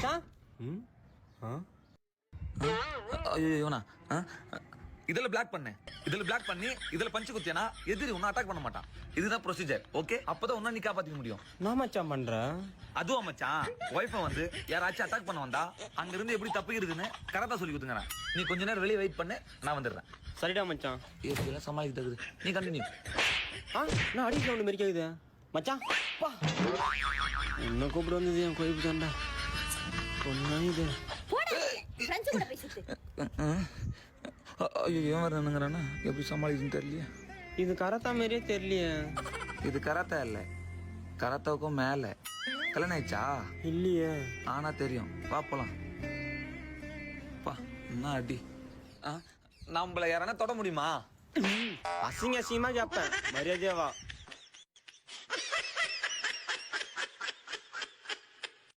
மச்சான். ஐயோண்ணா இதுல பிளாக் பண்ணேன், இதுல பிளாக் பண்ணி இதுல பஞ்சு குத்தியனா எதிரி ஒன்னும் அட்டாக் பண்ண மாட்டான். இதுதான் ப்ரொசீஜர். ஓகே, அப்பதான் ஒன்னா நீ காப்பாத்திக்க முடியும். நான் மச்சான் பண்ற அதுவும் மச்சான், ஒய்ஃபை வந்து யாராச்சும் அட்டாக் பண்ண வந்தா அங்க இருந்து எப்படி தப்பிக்கிறதுன்னு கரெக்டா சொல்லி கொடுத்துங்க. நீ கொஞ்ச நேரம் வெளியே வெயிட் பண்ணு, நான் வந்துடுறேன். சரிடா மச்சான். எப்படிலாம் சமாளிக்கிறது, நீ கண்டினியூ. நான் அடி சவுண்ட் மாரி கேக்குது மச்சான். என்ன கூப்பிட்டு வந்தது என் கோயிப்பு தான்டா. ஒன்னா இது ஐயோ என்னங்கிறானா, எப்படி சமாளிக்குன்னு தெரியலையே. இது கராத்தா மாரியே தெரியலையே. இது கராத்தா இல்ல, கராத்தாவுக்கும் மேல. கல்யாணம் ஆயிடுச்சா? இல்லையே. ஆனா தெரியும், வா போலாம். பா என்ன அடி. நம்மள யாரானா தொட முடியுமா? அசிங்க அசிங்கமா கேப்பேன், மரியாதையா வா.